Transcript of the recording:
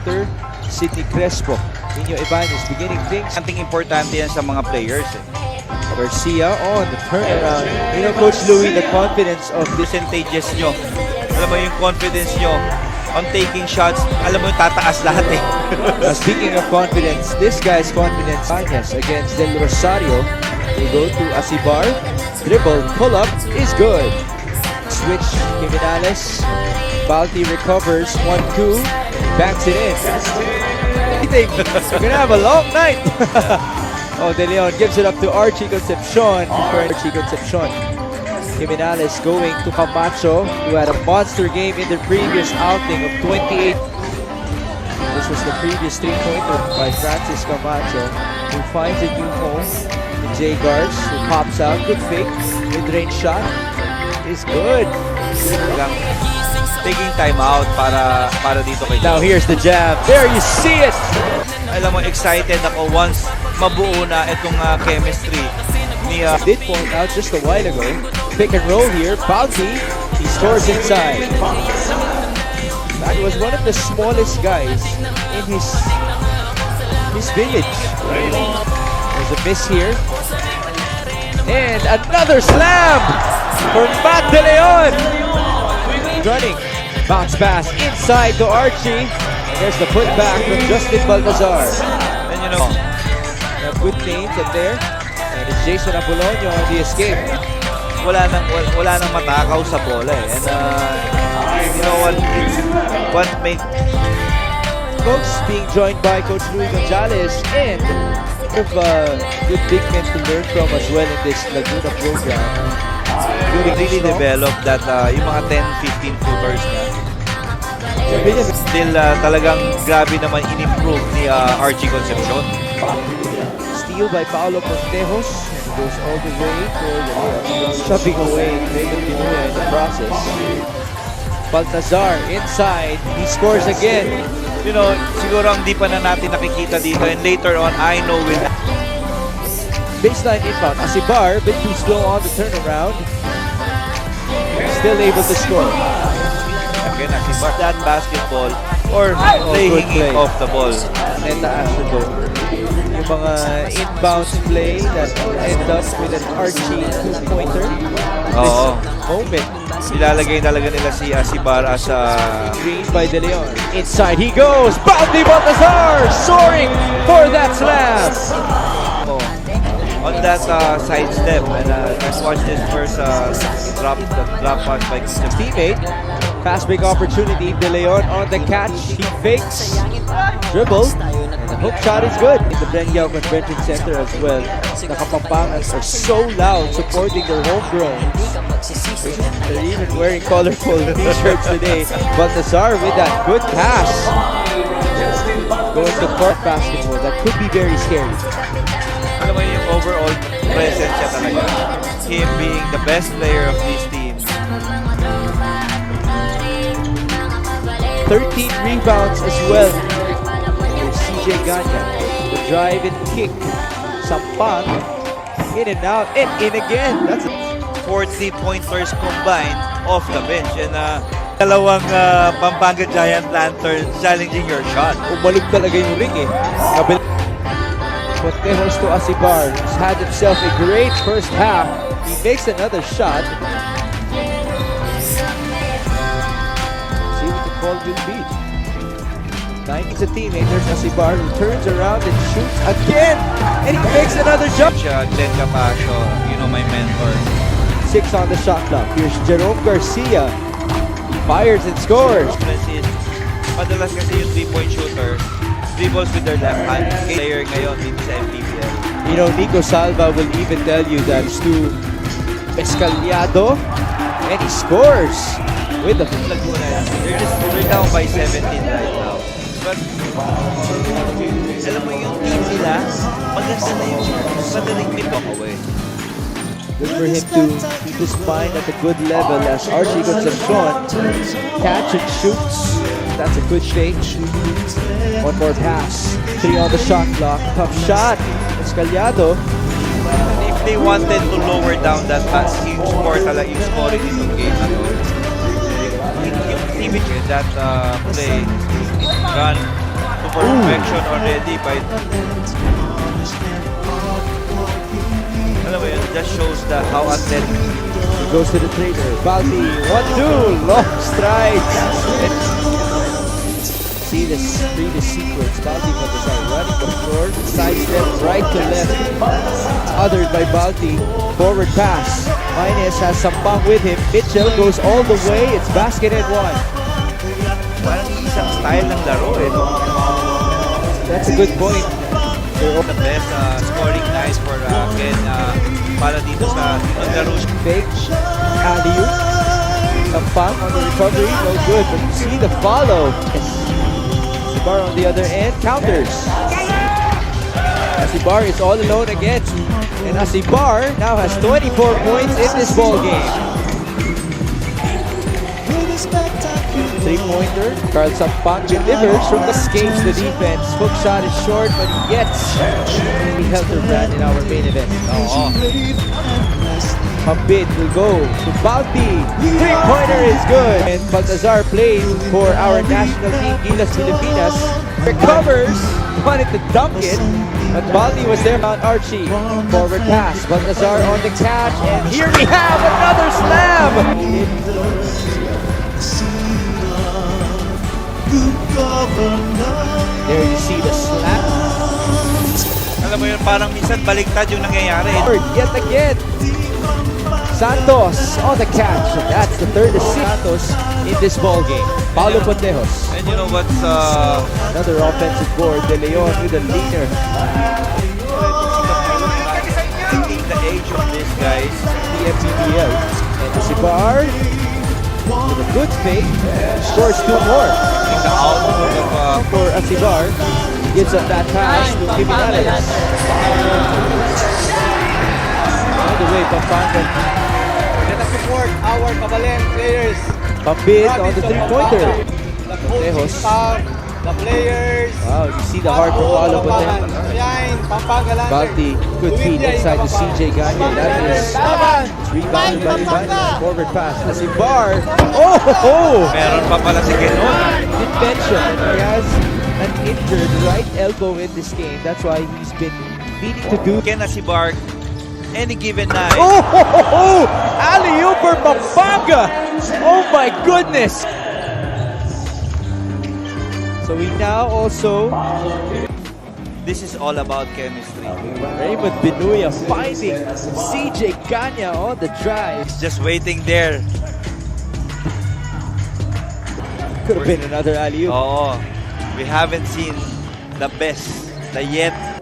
three-pointer, Sidney Crespo. Nino Ibanez beginning things. Something importante yan sa mga players. Garcia on the turnaround. You know, Coach Louie, the confidence of this Percentages nyo. Alam mo yung confidence nyo on taking shots. Alam mo yung tataas lahat eh. Speaking of confidence, this guy's confidence against Del Rosario. They go to Asibar. Dribble, pull up is good. Switch, Jimenez. Balti recovers, 1-2. Backs it in. I think we're gonna have a long night. Oh, De Leon gives it up to Archie Concepcion. Jimenez going to Camacho, who had a monster game in the previous outing of 28. This was the previous three-pointer by Francis Camacho, who finds a new home. Jay Gars, who pops out, good fake, mid-range shot is good. Taking time out para dito kay Now here's the jab. There you see it. Alam mo, excited ako once mabuo na itong chemistry ni Did point out just a while ago. Pick and roll here. Balti, he scores inside. That was one of the smallest guys in his village. There's a miss here. And another slam for Matt De Leon. Running. Bounce pass inside to Archie. And there's the putback from Justin Baltazar. And you know, Good names up there. And it's Jason Apolonio on the escape. wala nang matakaw sa bola eh. And you know what made Folks being joined by Coach Louie Gonzalez and of good big men to learn from as well in this Laguna program. really developed that yung mga 10-15 footers niya. Still talagang grabe naman in-improve ni Archie Concepcion. Steal by Paolo Cortejos and goes all the way for shoving away Raymond Binuya in the process. Baltazar inside, he scores again. You know, siguro ang di pa na natin nakikita dito, and later on I know will. Baseline inbound, Asibar, bit too slow on the turnaround. Still able to score. Again, Asibar, that basketball or playing play. off the ball. Neta Ashton, yung mga inbound play that end up with an Archie two-pointer. Oo. Moment. Ilalagay talaga nila si Asibar as Green by De Leon. Inside he goes. Balti Baltazar soaring for that slam. on that side step. And let's watch this first drop pass by his Teammate. Pass big opportunity. De Leon on the catch. He fakes. Dribble. And the hook shot is good. In the Brenyao Convention Center as well. The Kapampangas are so loud supporting their homegrown. They're even wearing colorful t-shirts today. Baltazar with that good pass. Going to court basketball. That could be very scary. Alam mo yung overall presence siya talaga. Him being the best player of this team. 13 rebounds as well for CJ Ganya. The drive and kick. Sampang. In and out. And in again. That's 40 pointers combined off the bench. And dalawang Pampanga Giant Lanterns challenging your shot. umalog talaga yung ring eh. Cortejos to Asibar, who's had himself a great first half. He makes another shot. See what the call will be. 9 is a teammate. There's Asibar who turns around and shoots again. And he makes another jump. Glenn Camacho, you know, my mentor. 6 on the shot clock. Here's Jerome Garcia. He fires and scores. Madalas kasi yung 3-point shooter dribbles with their left hand. Player ngayon dito sa MPBL. You know, Nico Salva will even tell you that it's to Escaliado, and he scores with the Laguna. They're down by 17 right now. But alam mo yung team nila, maganda na yung madaling walk away. Good for him to keep his mind at a good level as Archie Concepcion catch and shoots. That's a good fake. One more pass. 3 on the shot clock. Tough shot. Escaliado. If they wanted to lower down that pass, yung score talaga, yung scoring itong game na to. Yung image that play, run, perfection already by... Alam mo yun, that shows how athletic. He goes to the trainer. Balti, 1-2, long strides. See this previous sequence. Balti Baltazar running the floor, side step right to left. Othered by Balti. Forward pass. Minus has Sampang with him. Mitchell goes all the way. It's basket and one. Parang isang style ng laro eh, no? That's a good point. The best scoring nights for Ken para dito sa laro. Fake. Alley-oop. Sampang on the recovery. No good. But you see the follow. Asibar on the other end. Counters. Asibar is all alone again. And Asibar now has 24 points in this ball game. Three-pointer. Carl Sampang delivers from the escapes the defense. Hook shot is short, but he gets the Helter brand in our main event. Pampit will go to Balti. Three-pointer is good. And Baltazar plays for our national team, Gilas Pilipinas. Recovers, wanted to dunk it, but Balti was there on Archie. Forward pass, Baltazar on the catch, and here we have another slam! There you see the slap. Alam mo yun, parang minsan baliktad yung nangyayari. Yet again. Santos on the catch. And that's the third assist Santos in this ball game. Paulo Pontejos. And you know what's... Another offensive board. De Leon with a leaner. I think the age of this guys, The MPBL. And Asibar with a good fake. Scores two more. the output of... For Asibar. Gives up that pass to Jimenez. By the way, Pampanga. Let us support our Kabalen players. Pampit on the three-pointer. The coaching staff, the players. Wow, you see the heart from Paulo Pontejos. Shine, Pampanga lang. Balti, good feed inside to CJ Gagne. That is rebounded by Ivan. Forward pass. Asibar. Oh! Meron pa pala si Genon. Did mention he has an injured right elbow in this game. That's why he's been needing to do. Ken Asibar, any given night. Oh! Alley-oop for Pampanga! Oh my goodness! So we now also... This is all about chemistry. Raymond Binuya finding CJ Gagne on the drive. He's just waiting there. Could have been another alley-oop. Oo. We haven't seen the best, the yet